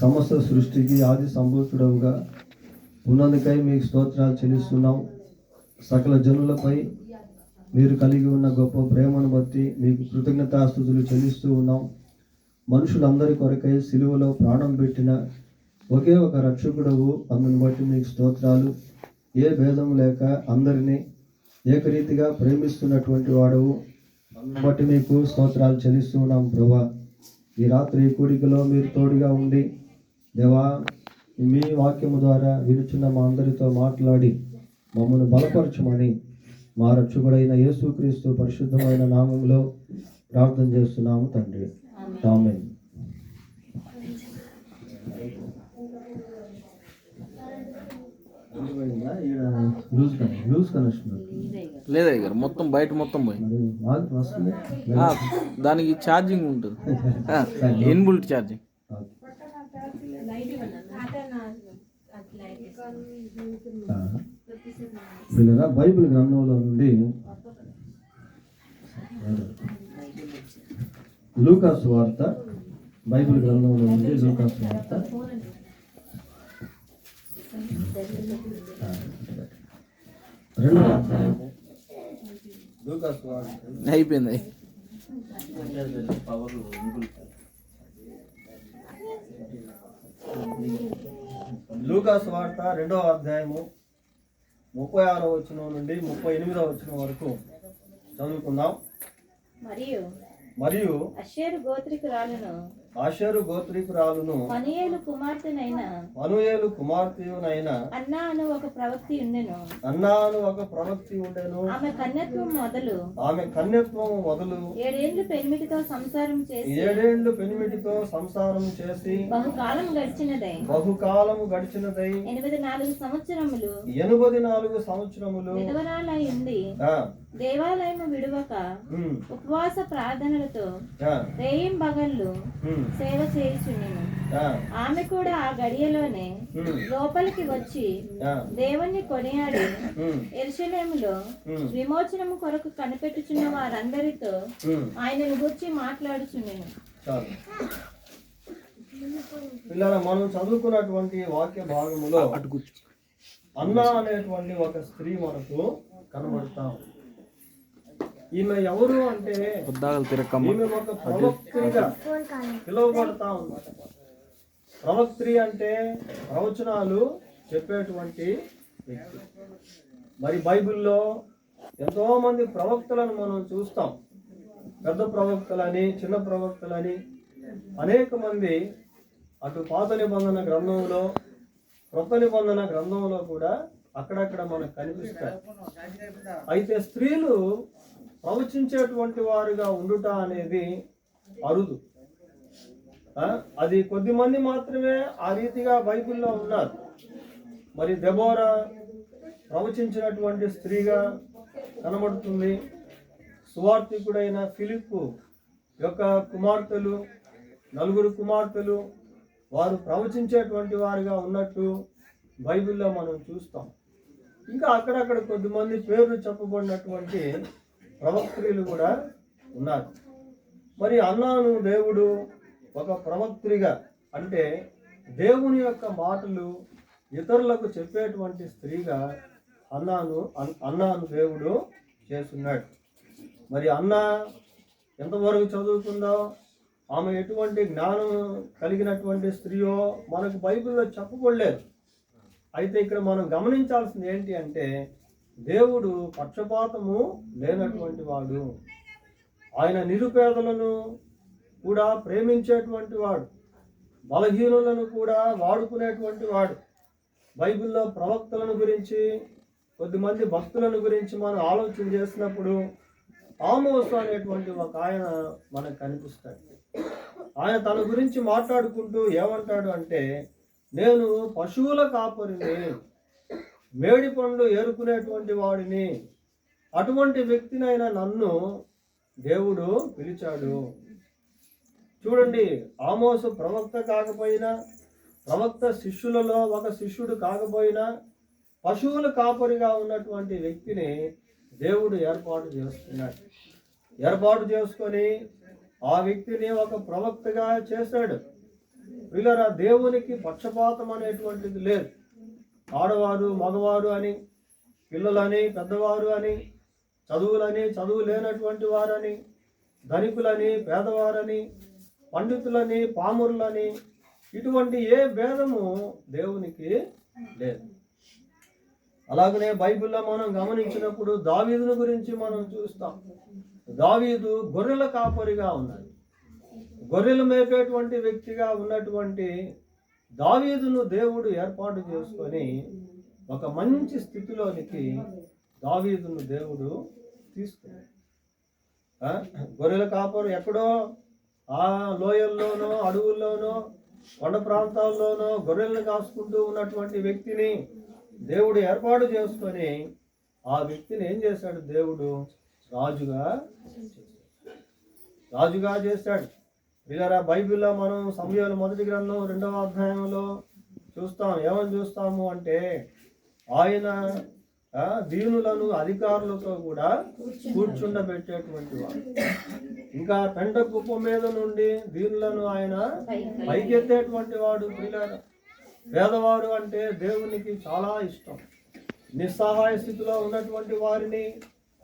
సమస్త సృష్టికి ఆది సంభూతుడవుగా ఉన్నందుకై మీకు స్తోత్రాలు చెల్లిస్తున్నాం. సకల జనులపై మీరు కలిగి ఉన్న గొప్ప ప్రేమను బట్టి మీకు కృతజ్ఞతాస్తుతులు చెల్లిస్తూ ఉన్నాం. మనుషులందరి కొరకై సిలువలో ప్రాణం పెట్టిన ఒకే ఒక రక్షకుడవు, అందుని బట్టి మీకు స్తోత్రాలు. ఏ భేదం లేక అందరినీ ఏకరీతిగా ప్రేమిస్తున్నటువంటి వాడవు, అందుని బట్టి మీకు స్తోత్రాలు చెల్లిస్తూ ఉన్నాం. ప్రభా, ఈ రాత్రి కూడికలో మీరు తోడుగా ఉండి దేవా, మీ వాక్యము ద్వారా వినుచున్న మా అందరితో మాట్లాడి మమ్మల్ని బలపరచమని మా రక్షకుడైన యేసుక్రీస్తు పరిశుద్ధమైన నామములో ప్రార్థన చేస్తున్నాము తండ్రి, ఆమేన్. లేదా గారు మొత్తం బయట మొత్తం పోయి దానికి ఛార్జింగ్ ఉంటుంది, ఇన్బుల్ట్ ఛార్జింగ్. బైబిల్ గ్రంథంలో నుండి లూకాసు వార్త, బైబిల్ గ్రంథంలో నుండి లూకాసు వార్త అయిపోయింది. లూకాసు వార్త 2వ అధ్యాయము 36వ వచనం నుండి 38వ వచనం వరకు చదువుకుందాం. మరియు ఆషేరు గోత్రికురాలును పనూయేలు కుమార్తెయునైన అన్నా అను ఒక ప్రవక్తి ఉండెను. ఆమె కన్యత్వము మొదలు 7 ఏండ్లు పెనిమిటితో సంసారం చేసి బహుకాలము గడిచినదై 84 సంవత్సరములు విధవరాలై ఉండి దేవాలయము విడువక ఉపవాస ప్రార్థనలతో రేయిం బగళ్ళు సేవ చేయుచుండెను. ఆమె కూడా ఆ గడియలోనే లోపలికి వచ్చి దేవుణ్ణి కొనియాడి యెరూషలేములో విమోచనము కొరకు కనిపెట్టుచున్న వారందరితో ఆయనను గురించి మాట్లాడుచుండెను. మనం చదువుకున్నటువంటి వాక్య భాగములో అన్నా అనేటువంటి ఒక స్త్రీ మనకు కనబడతాం. ఈమె ఎవరు అంటే ఈమె ఒక ప్రవక్త్రిగా పిలువబడతా ఉన్నమాట. ప్రవక్త్రి అంటే ప్రవచనాలు చెప్పేటువంటి వ్యక్తి. మరి బైబిల్లో ఎంతో మంది ప్రవక్తలను మనం చూస్తాం. పెద్ద ప్రవక్తలని, చిన్న ప్రవక్తలని అనేక మంది అటు పాత నిబంధన గ్రంథంలో, క్రొత్త నిబంధన గ్రంథంలో కూడా అక్కడక్కడ మనకు కనిపిస్తారు. అయితే స్త్రీలు ప్రవచించేటువంటి వారుగా ఉండుట అనేది అరుదు. అది కొద్ది మంది మాత్రమే ఆ రీతిగా బైబిల్లో ఉన్నారు. మరి దెబోరా ప్రవచించినటువంటి స్త్రీగా కనబడుతుంది. సువార్తికుడైన ఫిలిప్పు యొక్క కుమార్తెలు, 4 కుమార్తెలు, వారు ప్రవచించేటువంటి వారుగా ఉన్నట్టు బైబిల్లో మనం చూస్తాం. ఇంకా అక్కడక్కడ కొద్దిమంది పేర్లు చెప్పబడినటువంటి ప్రవక్త్రులు కూడా ఉన్నారు. మరి అన్నాను దేవుడు ఒక ప్రవక్త్రిగా, అంటే దేవుని యొక్క మాటలు ఇతరులకు చెప్పేటువంటి స్త్రీగా అన్నాను దేవుడు చేస్తున్నాడు. మరి అన్న ఎంతవరకు చదువుకుందో, ఆమె ఎటువంటి జ్ఞానం కలిగినటువంటి స్త్రీయో మనకు బైబిల్లో చెప్పబడలేదు. అయితే ఇక్కడ మనం గమనించాల్సింది ఏంటి అంటే, దేవుడు పక్షపాతము లేనటువంటి వాడు. ఆయన నిరుపేదలను కూడా ప్రేమించేటువంటి వాడు, బలహీనులను కూడా వాడుకునేటువంటి వాడు. బైబిల్లో ప్రవక్తలను గురించి, కొద్దిమంది భక్తులను గురించి మనం ఆలోచన చేసినప్పుడు ఆమోసు అనేటువంటి ఒక ఆయన మనకు కనిపిస్తాడు. ఆయన తన గురించి మాట్లాడుకుంటూ ఏమంటాడు అంటే, నేను పశువుల కాపరిని, మేడి పండు ఏరుకునేటువంటి వాడిని, అటువంటి వ్యక్తినైనా నన్ను దేవుడు పిలిచాడు. చూడండి, ఆమోసు ప్రవక్త కాకపోయినా, ప్రవక్త శిష్యులలో ఒక శిష్యుడు కాకపోయినా, పశువుల కాపరిగా ఉన్నటువంటి వ్యక్తిని దేవుడు ఏర్పాటు చేస్తున్నాడు. ఏర్పాటు చేసుకొని ఆ వ్యక్తిని ఒక ప్రవక్తగా చేశాడు. ప్రియులారా, దేవునికి పక్షపాతం అనేటువంటిది లేదు. ఆడవారు మగవారు అని, పిల్లలని పెద్దవారు అని, చదువులని చదువు లేనటువంటి వారని, ధనికులని పేదవారని, పండితులని పామరులని, ఇటువంటి ఏ భేదము దేవునికి లేదు. అలాగనే బైబిల్లో మనం గమనించినప్పుడు దావీదుని గురించి మనం చూస్తాం. దావీదు గొర్రెల కాపరిగా ఉన్నాడు. గొర్రెలు మేపేటువంటి వ్యక్తిగా ఉన్నటువంటి దావీదును దేవుడు ఏర్పాటు చేసుకొని ఒక మంచి స్థితిలోనికి దావీదును దేవుడు తీసుకున్నాడు. గొర్రెల కాపరు ఎక్కడో ఆ లోయల్లోనో అడవుల్లోనో కొండ ప్రాంతాల్లోనో గొర్రెలను కాసుకుంటూ ఉన్నటువంటి వ్యక్తిని దేవుడు ఏర్పాటు చేసుకొని ఆ వ్యక్తిని ఏం చేశాడు? దేవుడు రాజుగా చేశాడు. ఇలా బైబిల్లో మనం సమూయేలు మొదటి గ్రంథం 2వ అధ్యాయంలో చూస్తాం. ఏమని చూస్తాము అంటే, ఆయన దీనులను అధికారులతో కూడా కూర్చుండబెట్టేటువంటి వాడు. ఇంకా పెంట కుప్ప మీద నుండి దీనులను ఆయన పైకెత్తేటువంటి వాడు. పేదవారు అంటే దేవునికి చాలా ఇష్టం. నిస్సహాయ స్థితిలో ఉన్నటువంటి వారిని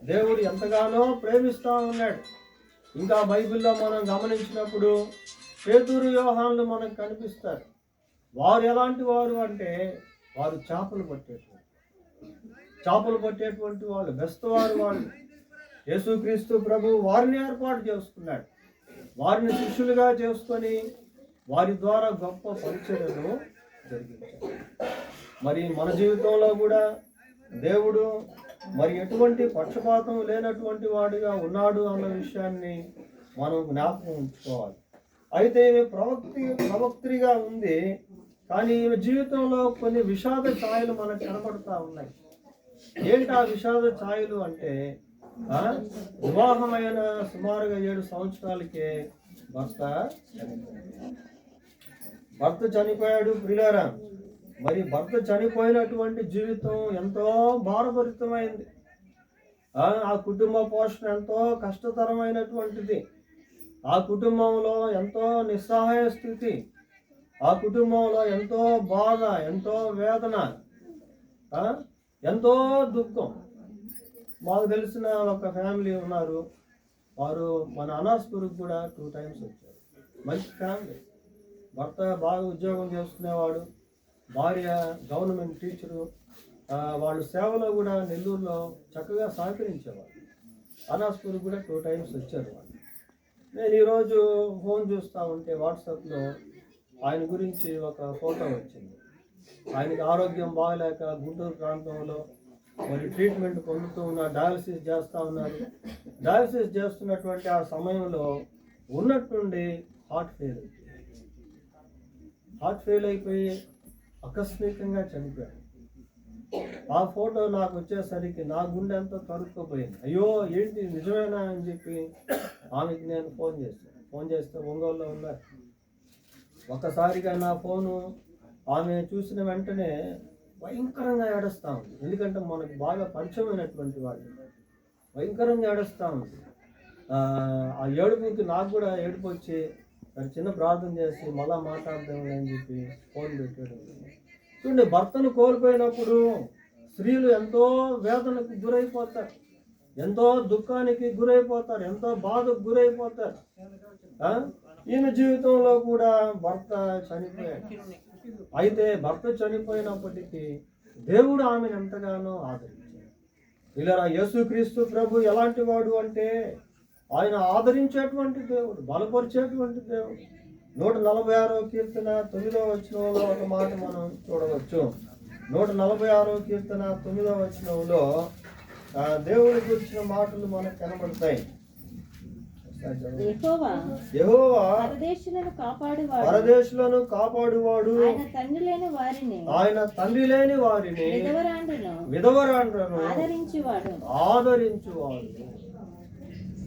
దేవుడు ఎంతగానో ప్రేమిస్తూ ఉన్నాడు. ఇంకా బైబిల్లో మనం గమనించినప్పుడు పేతురు యోహానులు మనకు కనిపిస్తారు. వారు ఎలాంటి వారు అంటే, వారు చేపలు పట్టేటువంటి వాళ్ళు, బెస్తవారు వాళ్ళు. యేసుక్రీస్తు ప్రభు వారిని ఏర్పాటు చేసుకున్నాడు. వారిని శిష్యులుగా చేసుకొని వారి ద్వారా గొప్ప పరిచర్యను జరిగించాడు. మరి మన జీవితంలో కూడా దేవుడు మరి ఎటువంటి పక్షపాతం లేనటువంటి వాడిగా ఉన్నాడు అన్న విషయాన్ని మనం జ్ఞాపకం ఉంచుకోవాలి. అయితే ఈమె ప్రవక్త్రిగా ఉంది, కానీ ఈమె జీవితంలో కొన్ని విషాద ఛాయలు మనకు కనబడుతూ ఉన్నాయి. ఏంటి ఆ విషాద ఛాయలు అంటే, వివాహమైన సుమారుగా 7 సంవత్సరాలకే భర్త చనిపోయాడు. ప్రియులారా, మరి భర్త చనిపోయినటువంటి జీవితం ఎంతో భారభరితమైంది. ఆ కుటుంబ పోషణ ఎంతో కష్టతరమైనటువంటిది. ఆ కుటుంబంలో ఎంతో నిస్సహాయ స్థితి, ఆ కుటుంబంలో ఎంతో బాధ, ఎంతో వేదన, ఎంతో దుఃఖం. మాకు తెలిసిన ఒక ఫ్యామిలీ ఉన్నారు. వారు మన అనాస్పూర్కి కూడా 2 times వచ్చారు. మంచి ఫ్యామిలీ. భర్త బాగా ఉద్యోగం చేసుకునేవాడు, భార్య గవర్నమెంట్ టీచరు. వాళ్ళు సేవలో కూడా నెల్లూరులో చక్కగా సహకరించేవాడు. అనాస్పూర్కి కూడా 2 times వచ్చారు వాళ్ళు. నేను ఈరోజు ఫోన్ చూస్తూ ఉంటే వాట్సాప్లో ఆయన గురించి ఒక ఫోటో వచ్చింది. ఆయనకి ఆరోగ్యం బాగలేక గుంటూరు ప్రాంతంలో మరి ట్రీట్మెంట్ పొందుతూ డయాలసిస్ చేస్తూ ఉన్నారు. డయాలసిస్ చేస్తున్నటువంటి ఆ సమయంలో ఉన్నట్టుండి హార్ట్ ఫెయిల్ అయిపోయి ఆకస్మికంగా చనిపోయాడు. ఆ ఫోటో నాకు వచ్చేసరికి నా గుండె ఎంతో తరుక్కుపోయింది. అయ్యో ఏంటి నిజమేనా అని చెప్పి ఆమెకి నేను ఫోన్ చేస్తే ఒంగోలులో ఉన్నారు. ఒక్కసారిగా నా ఫోను ఆమె చూసిన వెంటనే భయంకరంగా ఏడుస్తూ ఉంది. ఎందుకంటే మనకు బాగా పరిచయమైనటువంటి వాళ్ళు. భయంకరంగా ఏడుస్తూ ఉంది. ఆ ఏడుపుకి నాకు కూడా ఏడుపు వచ్చి చిన్న ప్రార్థన చేసి మళ్ళా మాట్లాడదాం అని చెప్పి ఫోన్ పెట్టాడు. చూడండి, భర్తను కోల్పోయినప్పుడు స్త్రీలు ఎంతో వేదనకు గురైపోతారు, ఎంతో దుఃఖానికి గురైపోతారు, ఎంతో బాధకు గురైపోతారు. ఈమె జీవితంలో కూడా భర్త చనిపోయాడు. అయితే భర్త చనిపోయినప్పటికీ దేవుడు ఆమెను ఎంతగానో ఆదరించాడు. ఇలా యేసుక్రీస్తు ప్రభు ఎలాంటి వాడు అంటే, ఆయన ఆదరించేటువంటి దేవుడు, బలపరిచేటువంటి దేవుడు. 146వ కీర్తన 9వ వచనంలో ఒక మాట మనం చూడవచ్చు. 146వ కీర్తన 9వ వచనంలో దేవుడి గురించిన మాటలు మనకు కనబడతాయి. యెహోవా పరదేశులను కాపాడువాడు, ఆయన తండ్రి లేని వారిని విధవరాండ్రను ఆదరించువాడు.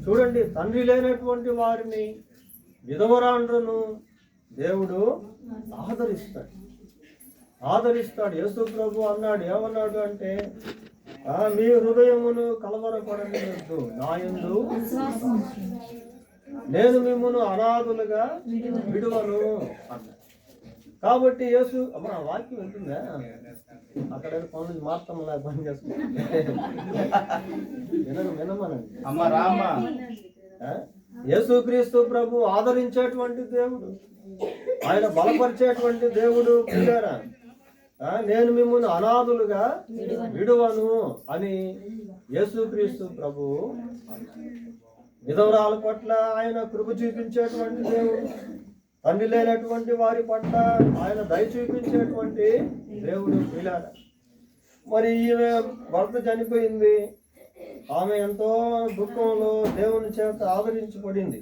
చూడండి, తండ్రి లేనటువంటి వారిని విధవరాండ్రను దేవుడు ఆదరిస్తాడు. యేసు ప్రభు అన్నాడు, ఏమన్నాడు అంటే, మీ హృదయమును కలవరపడనియొద్దు, నా యందు నేను మిమ్మును అనాథులుగా విడువను అన్నాడు. కాబట్టి యేసు అమ్మా వాక్యం ఉంటుందా అక్కడ పనులు మార్తమ్మలా పని చేస్తుంది వినమనండి. యేసుక్రీస్తు ప్రభు ఆదరించేటువంటి దేవుడు, ఆయన బలపరిచేటువంటి దేవుడు. పిల్లరా, నేను మిమ్మల్ని అనాథులుగా విడువను అని యేసుక్రీస్తు ప్రభు విధవరాల పట్ల ఆయన కృప చూపించేటువంటి దేవుడు. తండ్రి లేనటువంటి వారి పట్ల ఆయన దయ చూపించేటువంటి దేవుడు. పిల్లరా, మరి ఈమె భర్త చనిపోయింది, ఆమె ఎంతో దుఃఖంలో దేవుని చేత ఆదరించబడింది.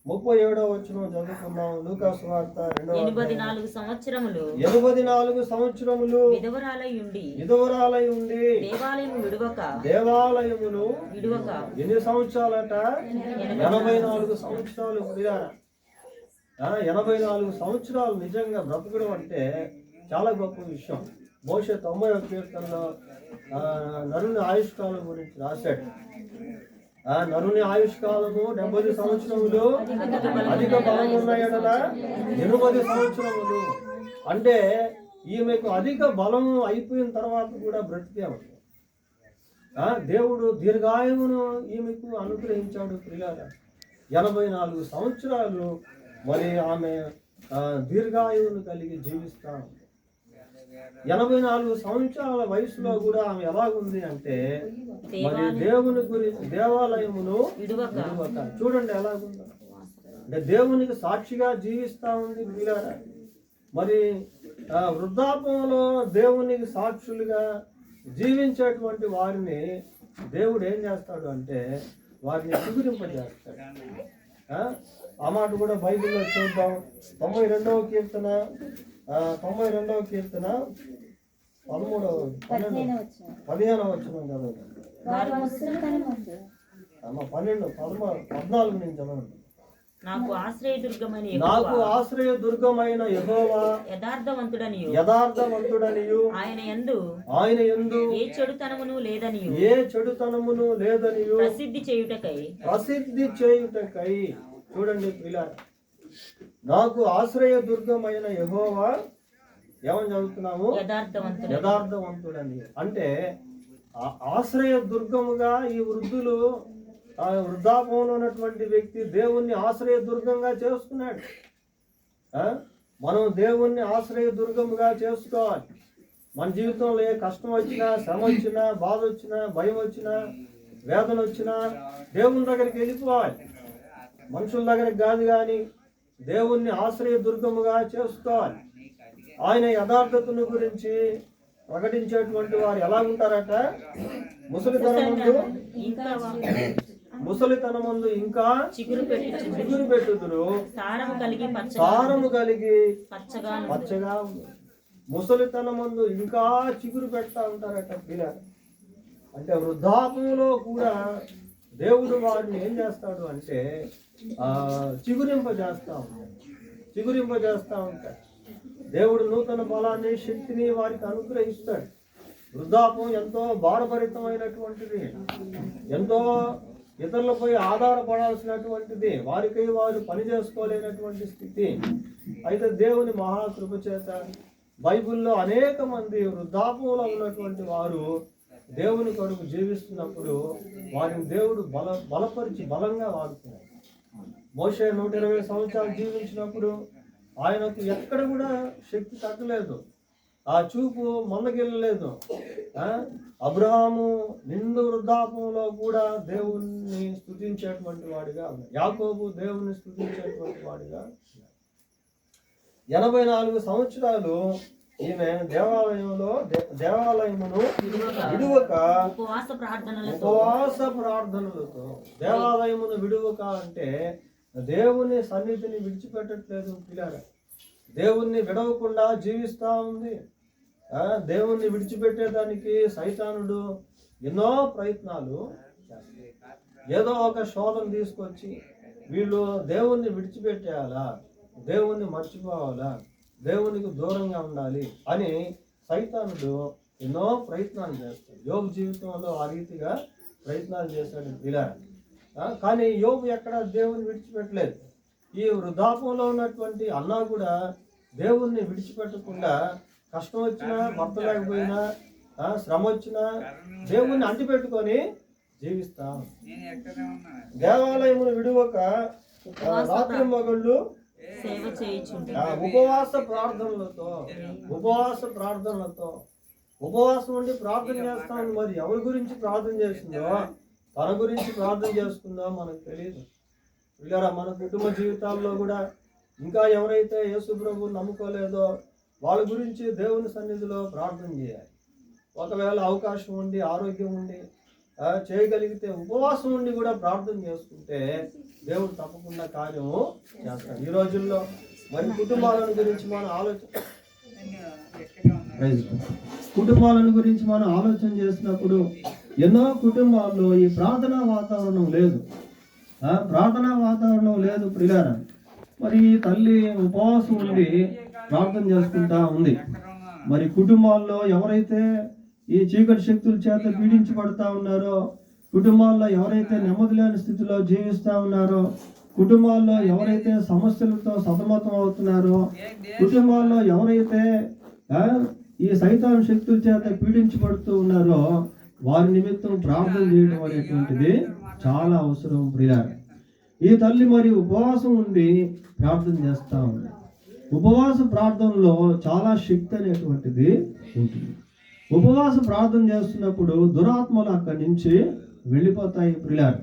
37వ వచనం చదువుకున్నాం. లూకా సువార్త 84 సంవత్సరములు 84 సంవత్సరములు విధవరాలై ఉండి దేవాలయమును విడువక ఎన్ని సంవత్సరాలట? 84 సంవత్సరాలు. 84 సంవత్సరాలు నిజంగా బ్రతకడం అంటే చాలా గొప్ప విషయం. మోషే 90వ కీర్తనలో నరుని ఆయుష్కాలం గురించి రాశాడు. నరుని ఆయుష్కాలము 70 సంవత్సరములు, అధిక బలం ఉన్న ఎడల 80 సంవత్సరములు. అంటే ఈమెకు అధిక బలం అయిపోయిన తర్వాత కూడా బ్రతికాము. దేవుడు దీర్ఘాయువును ఈమెకు అనుగ్రహించాడు. పిల్లగా 84 సంవత్సరాలు మరి ఆమె దీర్ఘాయువును కలిగి జీవిస్తాము. 84 సంవత్సరాల వయసులో కూడా ఆమె ఎలాగుంది అంటే మరి దేవుని గురించి దేవాలయమును విడువక. చూడండి ఎలాగుందో, అంటే దేవునికి సాక్షిగా జీవిస్తా ఉంది. పిల్లరా, మరి వృద్ధాపంలో దేవునికి సాక్షులుగా జీవించేటువంటి వారిని దేవుడు ఏం చేస్తాడు అంటే వారిని చిగురింపజేస్తాడు. ఆ మాట కూడా బైబిల్లో చూద్దాం. 92వ కీర్తన 15వ వచనం చదవండి. 14 నుంచి చదవండి. నాకు ఆశ్రయ దుర్గమైన యెహోవా యథార్థవంతుడనియు ఆయన యందు ఏ చెడుతనమును లేదనియు ప్రసిద్ధి చేయుటకై. చూడండి పిల్లారా, నాకు ఆశ్రయ దుర్గమైన యెహోవా ఏమని చదువుతున్నాము? యథార్థవంతుడని. అంటే ఆశ్రయ దుర్గముగా ఈ వృద్ధులు, వృద్ధాపంలో ఉన్నటువంటి వ్యక్తి దేవుణ్ణి ఆశ్రయ దుర్గంగా చేసుకున్నాడు. మనం దేవుణ్ణి ఆశ్రయ దుర్గముగా చేసుకోవాలి. మన జీవితంలో ఏ కష్టం వచ్చినా, శ్రమ వచ్చినా, బాధ వచ్చినా, భయం వచ్చినా, వేదన వచ్చినా దేవుని దగ్గరికి వెళ్ళిపోవాలి. మనుషుల దగ్గరికి కాదు, కానీ దేవుణ్ణి ఆశ్రయ దుర్గముగా చేసుకోవాలి. ఆయన యథార్థతను గురించి ప్రకటించేటువంటి వారు ఎలా ఉంటారట? ముసలితనమందు ఇంకా చిగురు పెట్టుదురు, సారము కలిగి పచ్చగా ఉంది. ముసలితనమందు ఇంకా చిగురు పెడతా ఉంటారట పిల్లలు. అంటే వృద్ధాపంలో కూడా దేవుడు వారిని ఏం చేస్తాడు అంటే చిగురింపజేస్తా ఉంటాడు. దేవుడు నూతన బలాన్ని, శక్తిని వారికి అనుగ్రహిస్తాడు. వృద్ధాపం ఎంతో భారభరితమైనటువంటిది, ఎంతో ఇతరులపై ఆధారపడాల్సినటువంటిది, వారికి వారు పని చేసుకోలేనటువంటి స్థితి. అయితే దేవుని మహాకృప చేత బైబిల్లో అనేక మంది వృద్ధాపంలో ఉన్నటువంటి వారు దేవుని కొరకు జీవిస్తున్నప్పుడు వారిని దేవుడు బలపరిచి బలంగా వాడుతున్నారు. మోషే 120 సంవత్సరాలు జీవించినప్పుడు ఆయనకు ఎక్కడ కూడా శక్తి తగ్గలేదు, ఆ చూపు మందగిల్లలేదు. అబ్రహాము నిండు వృద్ధాపంలో కూడా దేవుణ్ణి స్తుతించేటువంటి వాడిగా ఉన్నాడు. యాకోబు దేవుణ్ణి స్తుతించేటువంటి వాడిగా. 84 సంవత్సరాలు ఈమె దేవాలయమును విడువక ఉపవాస ప్రార్థనలతో. దేవాలయమును విడువక అంటే దేవుని సన్నిధిని విడిచిపెట్టట్లేదు పిల్లలు. దేవుణ్ణి విడవకుండా జీవిస్తూ ఉంది. దేవుణ్ణి విడిచిపెట్టేదానికి సైతానుడు ఎన్నో ప్రయత్నాలు చేస్తాడు. ఏదో ఒక శోధన తీసుకొచ్చి వీళ్ళు దేవుణ్ణి విడిచిపెట్టేయాలా, దేవుణ్ణి మర్చిపోవాలా, దేవునికి దూరంగా ఉండాలి అని సైతానుడు ఎన్నో ప్రయత్నాలు చేస్తాడు. యోబు జీవితంలో ఆ రీతిగా ప్రయత్నాలు చేశాడు ఇలా. కానీ యోబు ఎక్కడ దేవుని విడిచిపెట్టలేదు. ఈ వృద్ధాపంలో ఉన్నటువంటి అన్నా కూడా దేవుణ్ణి విడిచిపెట్టకుండా కష్టం వచ్చినా, భర్త లేకపోయినా, శ్రమ వచ్చినా దేవుణ్ణి అంటిపెట్టుకొని జీవిస్తాం. దేవాలయమును విడువక రాత్రి మగళ్ళు సేవ చేయుచుండి ఉపవాస ప్రార్థనలతో ఉపవాసం ఉండి ప్రార్థన చేస్తామని మరి ఎవరి గురించి ప్రార్థన చేస్తుందో, తన గురించి ప్రార్థన చేసుకుందో మనకు తెలియదు. పిల్లరా, మన కుటుంబ జీవితాల్లో కూడా ఇంకా ఎవరైతే యేసు ప్రభువు నమ్ముకోలేదో వాళ్ళ గురించి దేవుని సన్నిధిలో ప్రార్థన చేయాలి. ఒకవేళ అవకాశం ఉండి, ఆరోగ్యం ఉండి చేయగలిగితే ఉపవాసం ఉండి కూడా ప్రార్థన చేసుకుంటే దేవుడు తప్పకుండా కార్యము చేస్తాడు. ఈ రోజుల్లో మరి కుటుంబాలను గురించి మనం ఆలోచన చేసినప్పుడు ఎన్నో కుటుంబాల్లో ఈ ప్రార్థనా వాతావరణం లేదు ప్రియులారా. మరి ఈ తల్లి ఉపవాసం ఉండి ప్రార్థన చేసుకుంటా ఉంది. మరి కుటుంబాల్లో ఎవరైతే ఈ చీకటి శక్తుల చేత పీడించబడతా ఉన్నారో, కుటుంబాల్లో ఎవరైతే నెమ్మది లేని స్థితిలో జీవిస్తూ ఉన్నారో, కుటుంబాల్లో ఎవరైతే సమస్యలతో సతమతం అవుతున్నారో, కుటుంబాల్లో ఎవరైతే ఈ సైతాను శక్తుల చేత పీడించబడుతూ ఉన్నారో వారి నిమిత్తం ప్రార్థన చేయడం అనేటువంటిది చాలా అవసరం ప్రియులారా. ఈ తల్లి మరి ఉపవాసం ఉండి ప్రార్థన చేస్తూ ఉంది. ఉపవాస ప్రార్థనలో చాలా శక్తి అనేటువంటిది ఉంటుంది. ఉపవాస ప్రార్థన చేస్తున్నప్పుడు దురాత్మలు అక్కడి నుంచి వెళ్ళిపోతాయి ప్రియులారా.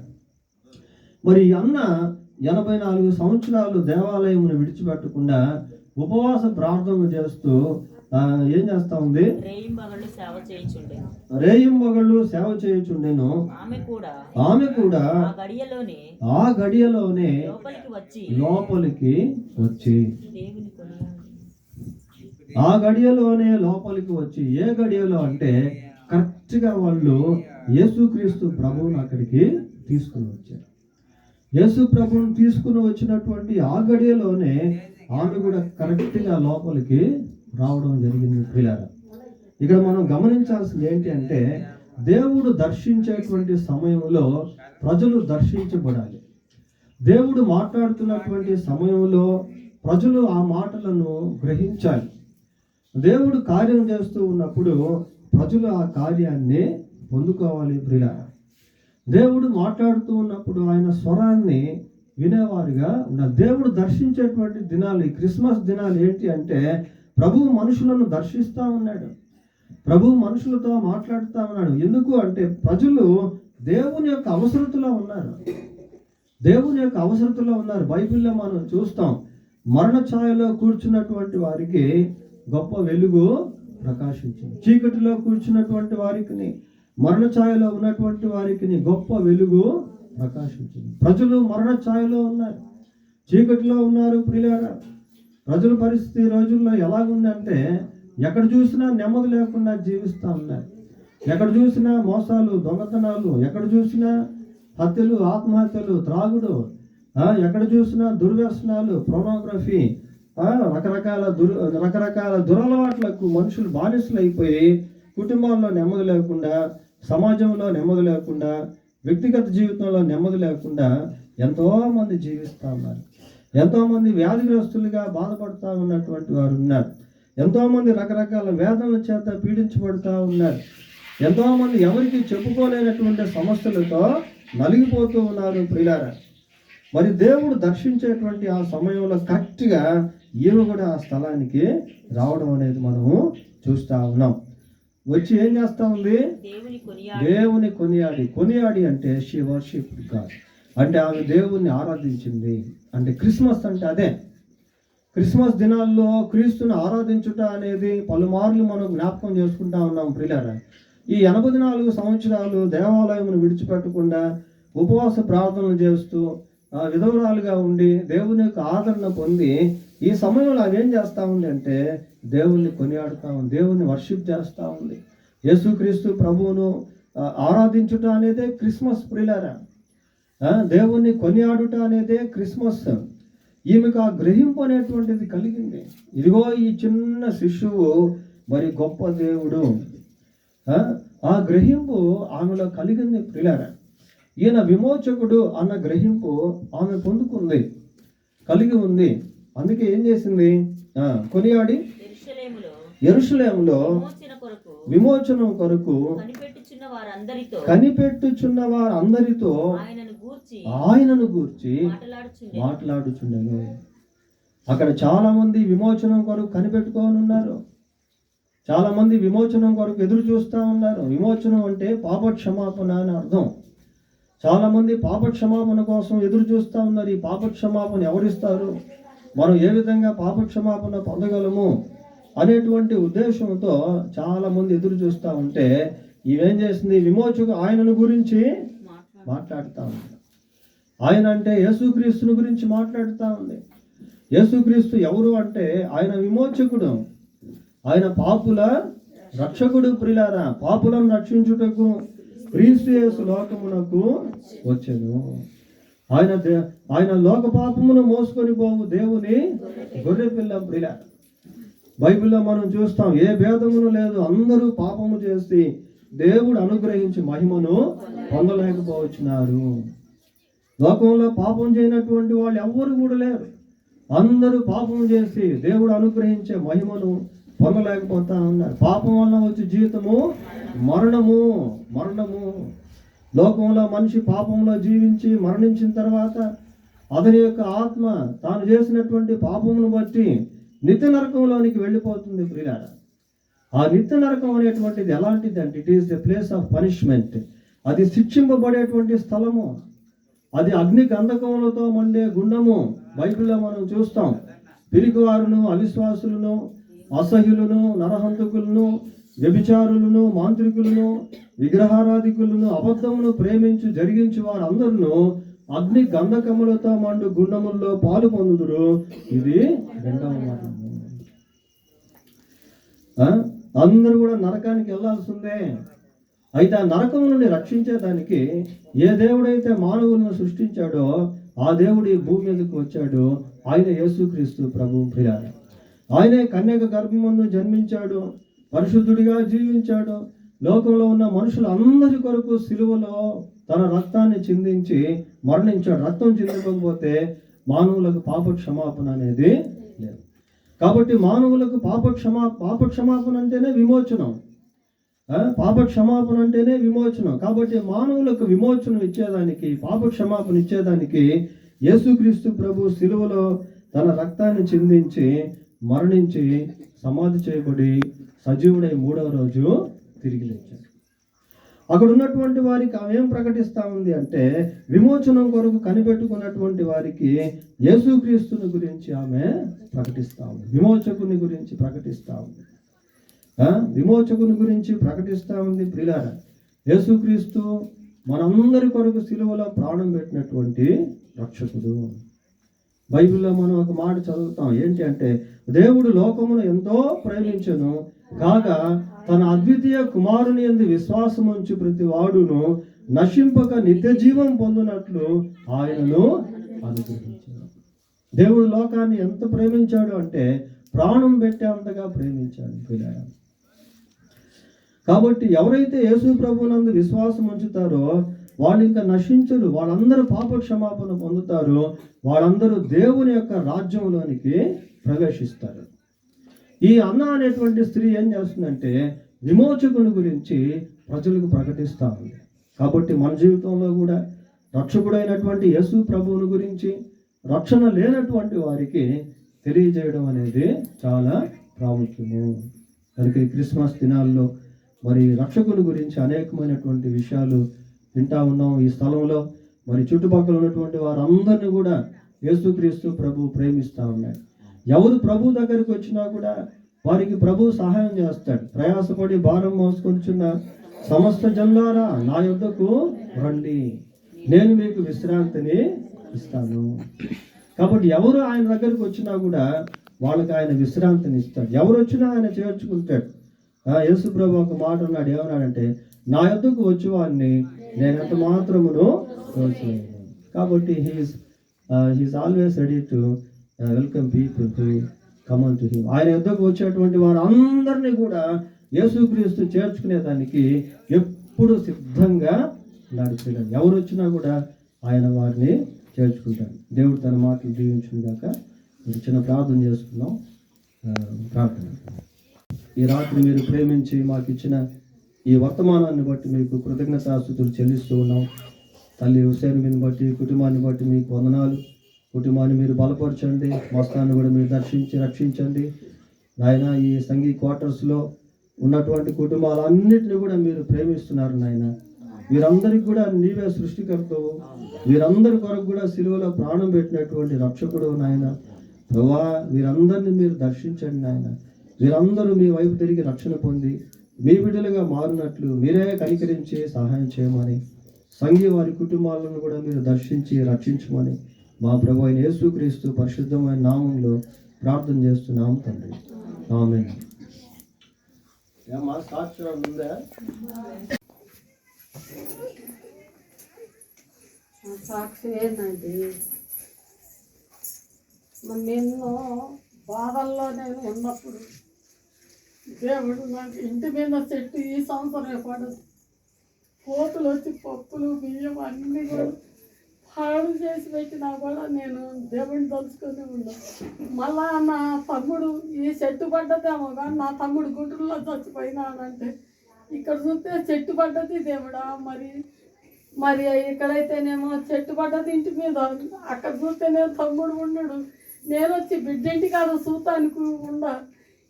మరి అన్న 84 సంవత్సరాలు దేవాలయమును విడిచిపెట్టకుండా ఉపవాస ప్రార్థనలు చేస్తూ ఏం చేస్తా ఉంది? రేయింబగళ్ళు సేవ చేయుచుండెను. ఆమె కూడా ఆ గడియలోనే లోపలికి వచ్చి ఏ గడియలో అంటే కరెక్ట్గా వాళ్ళు యేసుక్రీస్తు ప్రభువును అక్కడికి తీసుకుని వచ్చారు. యేసు ప్రభువును తీసుకుని వచ్చినటువంటి ఆ గడియలోనే ఆమె కూడా కరెక్ట్గా లోపలికి రావడం జరిగింది ప్రియులారా. ఇక్కడ మనం గమనించాల్సింది ఏంటి అంటే, దేవుడు దర్శించేటువంటి సమయంలో ప్రజలు దర్శించబడాలి. దేవుడు మాట్లాడుతున్నటువంటి సమయంలో ప్రజలు ఆ మాటలను గ్రహించాలి. దేవుడు కార్యం చేస్తూ ఉన్నప్పుడు ప్రజలు ఆ కార్యాన్ని పొందుకోవాలి ప్రియులారా. దేవుడు మాట్లాడుతూ ఉన్నప్పుడు ఆయన స్వరాన్ని వినేవారుగా ఉండాలి. దేవుడు దర్శించేటువంటి దినాలు, ఈ క్రిస్మస్ దినాలు ఏంటి అంటే, ప్రభువు మనుషులను దర్శిస్తూ ఉన్నాడు, ప్రభువు మనుషులతో మాట్లాడుతూ ఉన్నాడు. ఎందుకు అంటే ప్రజలు దేవుని యొక్క అవసరతలో ఉన్నారు. బైబిల్లో మనం చూస్తాం, మరణ ఛాయలో కూర్చున్నటువంటి వారికి గొప్ప వెలుగు ప్రకాశించింది. చీకటిలో కూర్చున్నటువంటి వారికి, మరణ ఛాయలో ఉన్నటువంటి వారికి గొప్ప వెలుగు ప్రకాశించింది. ప్రజలు మరణ ఛాయలో ఉన్నారు, చీకటిలో ఉన్నారు ప్రియులారా. ప్రజల పరిస్థితి రోజుల్లో ఎలాగుందంటే, ఎక్కడ చూసినా నెమ్మది లేకుండా జీవిస్తూ ఉన్నారు. ఎక్కడ చూసినా మోసాలు, దొంగతనాలు, ఎక్కడ చూసినా హత్యలు, ఆత్మహత్యలు, త్రాగుడు, ఎక్కడ చూసినా దుర్వ్యసనాలు, పోర్నోగ్రఫీ, రకరకాల దురలవాట్లకు మనుషులు బానిసలు అయిపోయి కుటుంబాల్లో నెమ్మది లేకుండా, సమాజంలో నెమ్మది లేకుండా, వ్యక్తిగత జీవితంలో నెమ్మది లేకుండా ఎంతోమంది జీవిస్తూ ఉన్నారు. ఎంతోమంది వ్యాధిగ్రస్తులుగా బాధపడుతూ ఉన్నటువంటి వారు ఉన్నారు. ఎంతోమంది రకరకాల వేదనల చేత పీడించబడుతూ ఉన్నారు. ఎంతోమంది ఎవరికి చెప్పుకోలేనటువంటి సమస్యలతో నలిగిపోతూ ఉన్నారు ప్రియులారా. మరి దేవుడు దర్శించేటువంటి ఆ సమయంలో కరెక్ట్గా ఈమె కూడా ఆ స్థలానికి రావడం అనేది మనము చూస్తూ ఉన్నాం. వచ్చి ఏం చేస్తూ ఉంది? దేవుని కొనియాడి అంటే షీ వర్షిప్ గాడ్, అంటే ఆమె దేవుణ్ణి ఆరాధించింది. అంటే క్రిస్మస్ అంటే అదే. క్రిస్మస్ దినాల్లో క్రీస్తుని ఆరాధించుట అనేది పలుమార్లు మనం జ్ఞాపకం చేసుకుంటా ఉన్నాం ప్రియులారా. ఈ 84 సంవత్సరాలు దేవాలయమును విడిచిపెట్టకుండా ఉపవాస ప్రార్థనలు చేస్తూ విధవరాలుగా ఉండి దేవుని యొక్క ఆదరణ పొంది ఈ సమయంలో అవేం చేస్తూ ఉంది అంటే దేవుణ్ణి కొనియాడుతూ ఉంది, దేవుణ్ణి వర్షిప్ చేస్తూ ఉంది. యేసుక్రీస్తు ప్రభువును ఆరాధించుట అనేదే క్రిస్మస్ ప్రియులారా. దేవుణ్ణి కొనియాడుట అనేదే క్రిస్మస్. ఈమెకు ఆ గ్రహింపు అనేటువంటిది కలిగింది. ఇదిగో ఈ చిన్న శిశువు మరి గొప్ప దేవుడు, ఆ గ్రహింపు ఆమెలో కలిగింది ప్రియులారా. ఈయన విమోచకుడు అన్న గ్రహింపు ఆమె పొందుకుంది, కలిగి ఉంది. అందుకే ఏం చేసింది? కొనియాడి యెరూషలేములో యెరూషలేములో విమోచన కొరకు విమోచనం కొరకు కనిపెట్టుచున్న వారందరితో ఆయనను గూర్చి మాట్లాడుచుండెను. అక్కడ చాలా మంది విమోచనం కొరకు కనిపెట్టుకొని ఉన్నారు. చాలా మంది విమోచనం కొరకు ఎదురు చూస్తూ ఉన్నారు. విమోచనం అంటే పాప క్షమాపణ అని అర్థం. చాలా మంది పాప క్షమాపణ కోసం ఎదురు చూస్తూ ఉన్నారు. ఈ పాప క్షమాపణ ఎవరిస్తారు, మనం ఏ విధంగా పాప క్షమాపణ పొందగలము అనేటువంటి ఉద్దేశంతో చాలా మంది ఎదురు చూస్తూ ఉంటే, ఇవేం చేసింది? విమోచకు ఆయనను గురించి మాట్లాడుతూ ఉంది. ఆయన అంటే యేసుక్రీస్తుని గురించి మాట్లాడుతూ ఉంది. యేసుక్రీస్తు ఎవరు అంటే ఆయన విమోచకుడు, ఆయన పాపుల రక్షకుడు. ప్రియులారా, పాపులను రక్షించుటకు క్రీస్తు యేసు లోకమునకు వచ్చెను. ఆయన లోక పాపమును మోసుకొని పోవు దేవుని గొర్రె పిల్ల. ప్రియులారా, బైబిల్లో మనం చూస్తాం, ఏ భేదమును లేదు, అందరూ పాపము చేసి దేవుడు అనుగ్రహించి మహిమను పొందలేకపోవచ్చున్నారు. లోకంలో పాపం చేయనటువంటి వాళ్ళు ఎవ్వరు కూడా లేరు. అందరూ పాపం చేసి దేవుడు అనుగ్రహించే మహిమను పొందలేకపోతా ఉన్నారు. పాపం వలన వచ్చే జీవితము మరణము. లోకంలో మనిషి పాపంలో జీవించి మరణించిన తర్వాత అతని యొక్క ఆత్మ తాను చేసినటువంటి పాపమును బట్టి నిత్య నరకంలోనికి వెళ్ళిపోతుంది. ప్రియులారా, ఆ నిత్య నరకం అనేటువంటిది ఎలాంటిది అంటే, it is the place of punishment. అది శిక్షింపబడేటువంటి స్థలము. అది అగ్ని గంధకములతో మండే గుండము. బైబిల్లో మనం చూస్తాం, పిరికివారును, అవిశ్వాసులను, అసహ్యులను, నరహంతకులను, వ్యభిచారులను, మాంత్రికులను, విగ్రహారాధికులను, అబద్ధమును ప్రేమించి జరిగించు వారందరూ అగ్ని గంధకములతో మండు గుండముల్లో పాలు పొందుదురు. ఇది రెండవ మరణము. అందరూ కూడా నరకానికి వెళ్ళాల్సిందే. అయితే ఆ నరకం నుండి రక్షించేదానికి ఏ దేవుడైతే మానవులను సృష్టించాడో ఆ దేవుడు ఈ భూమి మీదకి వచ్చాడు. ఆయన యేసుక్రీస్తు ప్రభు. ప్రియులారా, ఆయనే కన్యక గర్భమందు జన్మించాడు, పరిశుద్ధుడిగా జీవించాడు, లోకంలో ఉన్న మనుషులందరి కొరకు సిలువలో తన రక్తాన్ని చిందించి మరణించాడు. రక్తం చిందించకపోతే మానవులకు పాప క్షమాపణ అనేది లేదు. కాబట్టి మానవులకు పాప క్షమాపణ అంటేనే విమోచనం. పాప క్షమాపణ అంటేనే విమోచనం. కాబట్టి మానవులకు విమోచనం ఇచ్చేదానికి, పాప క్షమాపణ ఇచ్చేదానికి యేసుక్రీస్తు ప్రభు సిలువలో తన రక్తాన్ని చిందించి మరణించి సమాధి చేయబడి సజీవుడై మూడవ రోజు తిరిగి లేచాడు. అక్కడ ఉన్నటువంటి వారికి ఆమె ఏం ప్రకటిస్తూ ఉంది అంటే, విమోచనం కొరకు కనిపెట్టుకున్నటువంటి వారికి యేసుక్రీస్తుని గురించి ఆమె ప్రకటిస్తూ ఉంది. విమోచకుని గురించి ప్రకటిస్తూ ఉంది. విమోచకుని గురించి ప్రకటిస్తూ ఉంది. ప్రియులారా, యేసుక్రీస్తు మనందరి కొరకు సిలువలో ప్రాణం పెట్టినటువంటి రక్షకుడు. బైబిల్లో మనం ఒక మాట చదువుతాం, ఏంటి అంటే, దేవుడు లోకమును ఎంతో ప్రేమించెను కాగా తన అద్వితీయ కుమారుని యందు విశ్వాసం ఉంచి ప్రతి వాడును నశింపక నిత్య జీవం పొందినట్లు ఆయనను అనుగ్రహించాడు. దేవుడు లోకాన్ని ఎంత ప్రేమించాడు అంటే ప్రాణం పెట్టేంతగా ప్రేమించాడు. పిల్లలు, కాబట్టి ఎవరైతే యేసు ప్రభువునందు విశ్వాసం ఉంచుతారో వాళ్ళు ఇంకా నశించరు. వాళ్ళందరూ పాప క్షమాపణ పొందుతారు. వాళ్ళందరూ దేవుని యొక్క రాజ్యంలోనికి ప్రవేశిస్తారు. ఈ అన్న అనేటువంటి స్త్రీ ఏం చేస్తుందంటే విమోచకుని గురించి ప్రజలకు ప్రకటిస్తూ ఉంది. కాబట్టి మన జీవితంలో కూడా రక్షకుడైనటువంటి యేసు ప్రభువుని గురించి రక్షణ లేనటువంటి వారికి తెలియజేయడం అనేది చాలా ప్రాముఖ్యము. కనుక ఈ క్రిస్మస్ దినాల్లో మరి రక్షకుని గురించి అనేకమైనటువంటి విషయాలు వింటా ఉన్నాం. ఈ స్థలంలో మరి చుట్టుపక్కల ఉన్నటువంటి వారందరినీ కూడా యేసుక్రీస్తు ప్రభు ప్రేమిస్తూ ఉన్నాడు. ఎవరు ప్రభు దగ్గరికి వచ్చినా కూడా వారికి ప్రభు సహాయం చేస్తాడు. ప్రయాసపడి భారం మోసుకొనిచున్న సమస్త జనులారా నా యొద్దకు రండి, నేను మీకు విశ్రాంతిని ఇస్తాను. కాబట్టి ఎవరు ఆయన దగ్గరికి వచ్చినా కూడా వాళ్ళకి ఆయన విశ్రాంతిని ఇస్తాడు. ఎవరు వచ్చినా ఆయన చేర్చుకుంటాడు. యేసు ప్రభు ఒక మాట అన్నాడు, ఏమన్నాడంటే, నా యొద్దకు వచ్చి వాడిని నేను ఎంత మాత్రమును తోసివేయను. కాబట్టి he is always ready to welcome people to come on to him. ఆయన యొద్దకు వచ్చేటువంటి వారు అందరినీ కూడా యేసుక్రీస్తు చేర్చుకునేదానికి ఎప్పుడు సిద్ధంగా నడిచేయడం. ఎవరు వచ్చినా కూడా ఆయన వారిని చేర్చుకుంటాడు. దేవుడు తన మాటలు దీవించును గాక. మీరు చిన్న ప్రార్థన చేసుకుందాం. ప్రార్థన. ఈ రాత్రి మీరు ప్రేమించి మాకు ఇచ్చిన ఈ వర్తమానాన్ని బట్టి మీకు కృతజ్ఞతాస్తుతులు చెల్లిస్తూ ఉన్నాం. తల్లి హుసేన్ మీద బట్టి, కుటుంబాన్ని బట్టి మీకు వందనాలు. కుటుంబాన్ని మీరు బలపరచండి, మస్తాన్ని కూడా మీరు దర్శించి రక్షించండి నాయన. ఈ సంఘీ క్వార్టర్స్లో ఉన్నటువంటి కుటుంబాలన్నింటినీ కూడా మీరు ప్రేమిస్తున్నారు నాయన. వీరందరికీ కూడా నీవే సృష్టికర్తవు, వీరందరి కొరకు కూడా సిలువలో ప్రాణం పెట్టినటువంటి రక్షకుడు నాయన. ప్రభువా, వీరందరినీ మీరు దర్శించండి నాయన. వీరందరూ మీ వైపు తిరిగి రక్షణ పొంది మీ బిడ్డలుగా మారినట్లు మీరే కనికరించి సహాయం చేయమని, సంఘీ వారి కుటుంబాలను కూడా మీరు దర్శించి రక్షించమని మా ప్రభు అయిన యేసుక్రీస్తు పరిశుద్ధమైన నామంలో ప్రార్థన చేస్తున్నాం తండ్రి. ఆమేన్. మా సాక్షరం ఉందా? సాక్షి ఏంటంటే ఎన్నో బాధల్లో నేను ఉన్నప్పుడు దేవుడు నాకు ఇంటి మీద చెట్టు ఈ సంవత్సరం పడదు. కోతులు వచ్చి పప్పులు బియ్యం అన్నీ కూడా పాడు చేసి పెట్టినా కూడా నేను దేవుడిని తలుచుకొని ఉన్నాను. మళ్ళా నా తమ్ముడు ఈ చెట్టు పడ్డదేమో కానీ నా తమ్ముడు గుంటూరులో చచ్చిపోయినాడంటే ఇక్కడ చూస్తే చెట్టు పడ్డది దేవుడా. మరి ఇక్కడైతేనేమో చెట్టు పడ్డది ఇంటి మీద, అక్కడ చూస్తేనేమో తమ్ముడు ఉండడు. నేను వచ్చి బిడ్డింటి కాదు చూతానికి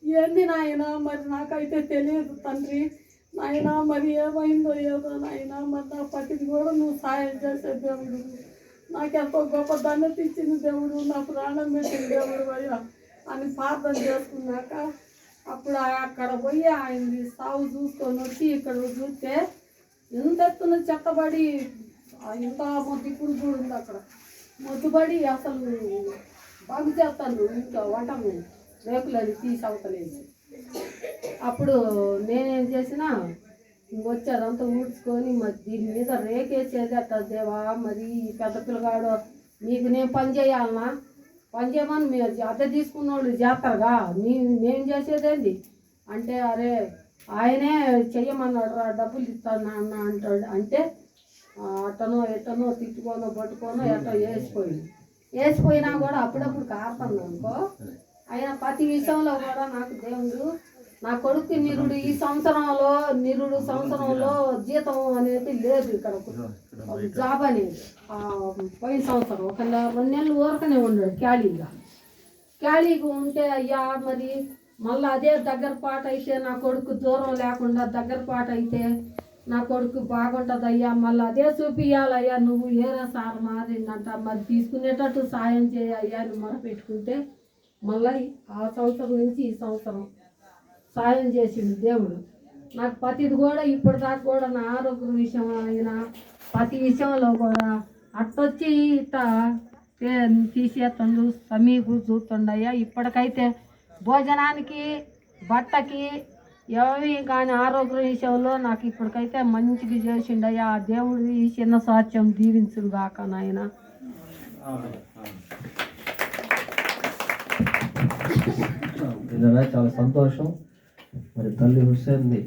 ఏంది నాయన, మరి నాకైతే తెలియదు తండ్రి. నాయన మరి ఏమైందో ఏదో నాయన, మరి నా పతికి కూడా నువ్వు సాయం చేసే దేవుడు, నాకెంతో గొప్ప ధన్యత ఇచ్చింది దేవుడు, నా ప్రాణం పెట్టింది దేవుడు అయ్యా అని ప్రార్థన చేసుకున్నాక అప్పుడు అక్కడ పోయి ఆయనది సాగు చూసుకొని వచ్చి ఇక్కడ చూస్తే ఎంత ఎత్తున చెత్తబడి ఇంత మొద్దు కూడా ఉంది. అక్కడ మొద్దుబడి అసలు బాగు చేస్తాను ఇంకా వంటను రేకులని తీసి అవతలేదు. అప్పుడు నేనేం చేసినా ఇంకొచ్చేదంతా ఊడ్చుకొని మరి దీని మీద రేకేసేది అట్ట దేవా. మరి ఈ పెద్ద పిల్లగాడు నీకు నేను పని చేయాలన్నా, పని చేయమని మీరు అద్దె తీసుకున్న వాళ్ళు చేస్తారుగా, నేను చేసేదేంది అంటే అరే ఆయనే చెయ్యమన్నాడు రా, డబ్బులు ఇస్తాను నాన్న అంటాడు. అంటే అట్టనో ఎట్టనో తిట్టుకోనో పట్టుకోనో ఎట్టో వేసిపోయినా కూడా అప్పుడప్పుడు కారుతాను అనుకో. అయినా ప్రతి విషయంలో కూడా నాకు దేవుడు నా కొడుకు నిరుడు ఈ సంవత్సరంలో జీతం అనేది లేదు. ఇక్కడ జాబ్ అనేది పోయిన సంవత్సరం 2 నెలలు ఊరకనే ఉన్నాడు ఖాళీగా ఉంటే అయ్యా మరి మళ్ళీ అదే దగ్గర పాట అయితే నా కొడుకు దూరం లేకుండా దగ్గర పాట అయితే నా కొడుకు బాగుంటుంది అయ్యా, మళ్ళీ అదే చూపియాలయ్యా, నువ్వు ఏరా సార్ మారిందంట మరి తీసుకునేటట్టు సాయం చేయ్యా అని మొరపెట్టుకుంటే మళ్ళీ ఆ సంవత్సరం నుంచి ఈ సంవత్సరం సాయం చేసిండు దేవుడు నాకు. ప్రతిది కూడా ఇప్పటిదాకా కూడా నా ఆరోగ్య విషయం అయినా ప్రతి విషయంలో కూడా అట్టొచ్చి ఇట్ట తీసేస్తుండు సమీపు చూస్తుండయ్యా. ఇప్పటికైతే భోజనానికి బట్టకి ఏమి కానీ ఆరోగ్య విషయంలో నాకు ఇప్పటికైతే మంచిగా చేసిండయ్యా. ఆ దేవుడు ఈ చిన్న సాక్ష్యం దీవించుడు కాక నాయన. చాలా సంతోషం. మరి తల్లి హుస్సేన్ని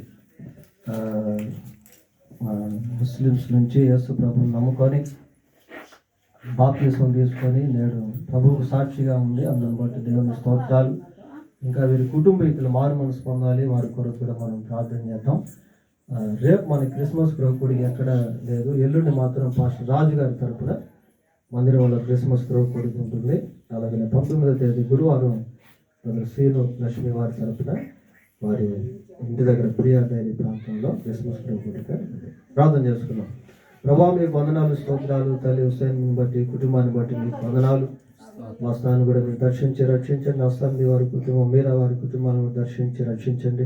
ముస్లిమ్స్ నుంచి యేసు ప్రభువుని నమ్ముకొని బాప్తిసం తీసుకొని నేడు ప్రభువుకు సాక్షిగా ఉంది. అందుని బట్టి దేవుని స్తోత్రాలు. ఇంకా వీరి కుటుంబీకులు మారు మనసు పొందాలి, వారి కొరకు కూడా మనం ప్రార్థన చేద్దాం. రేపు మన క్రిస్మస్ ప్రోకుడికి ఎక్కడ లేదు, ఎల్లుండి మాత్రం పాస్టర్ రాజు గారి తరపున మందిరంలో క్రిస్మస్ ప్రోకుడికి ఉంటుంది. అలాగే 19వ తేదీ గురువారం శ్రీను లక్ష్మి వారి తరపున వారి ఇంటి దగ్గర ప్రియా డైరీ ప్రాంతంలో క్రిస్మస్ ప్రోకుడిగా ప్రార్థన చేసుకున్నాం. ప్రభా మీకు వందనాలు, స్తోత్రాలు. తల్లి హుస్సేన్ బట్టి కుటుంబాన్ని బట్టి మీకు వందనాలు. మా స్థానాన్ని కూడా మీరు దర్శించి రక్షించండి. అస్సాంది వారి కుటుంబం మీరా వారి కుటుంబాలను దర్శించి రక్షించండి.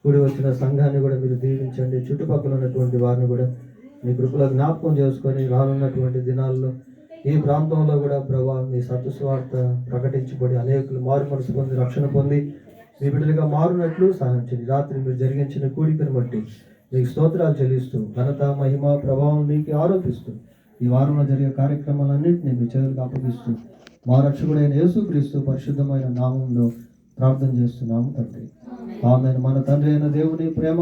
కూడి వచ్చిన సంఘాన్ని కూడా మీరు దీవించండి. చుట్టుపక్కల ఉన్నటువంటి వారిని కూడా మీ కృపలో జ్ఞాపకం చేసుకొని రానున్నటువంటి దినాల్లో ఈ ప్రాంతంలో కూడా ప్రభా మీ సత్సువార్త ప్రకటించబడి అనేకులు మారు మనసు పొంది రక్షణ పొంది మీ బిడ్డలుగా మారునట్లు సహాయం చేయండి. రాత్రి మీరు జరిగించిన కూడికను బట్టి మీకు స్తోత్రాలు చెల్లిస్తూ ఘనత మహిమ ప్రభావం మీకు ఆరోపిస్తూ ఈ వారంలో జరిగే కార్యక్రమాలన్నింటినీ మీ చేతులకు అప్పగిస్తూ మా రక్షకుడైన యేసుక్రీస్తు పరిశుద్ధమైన నామంలో ప్రార్థన చేస్తున్నాము తండ్రి. ఆమేన్. మన తండ్రి అయిన దేవుని ప్రేమ,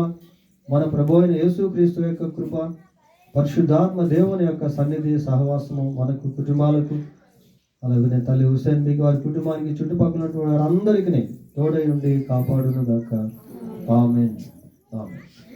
మన ప్రభు అయిన యేసుక్రీస్తు యొక్క కృప, పరిశుద్ధాత్మ దేవుని యొక్క సన్నిధి సహవాసము మనకు కుటుంబాలకు అలాగే తల్లి హుసేన్ మీకు వారి కుటుంబానికి చుట్టుపక్కల ఉన్నటువంటి వారందరికీ తోడై ఉండి కాపాడును గాక. ఆమేన్. ఆమేన్.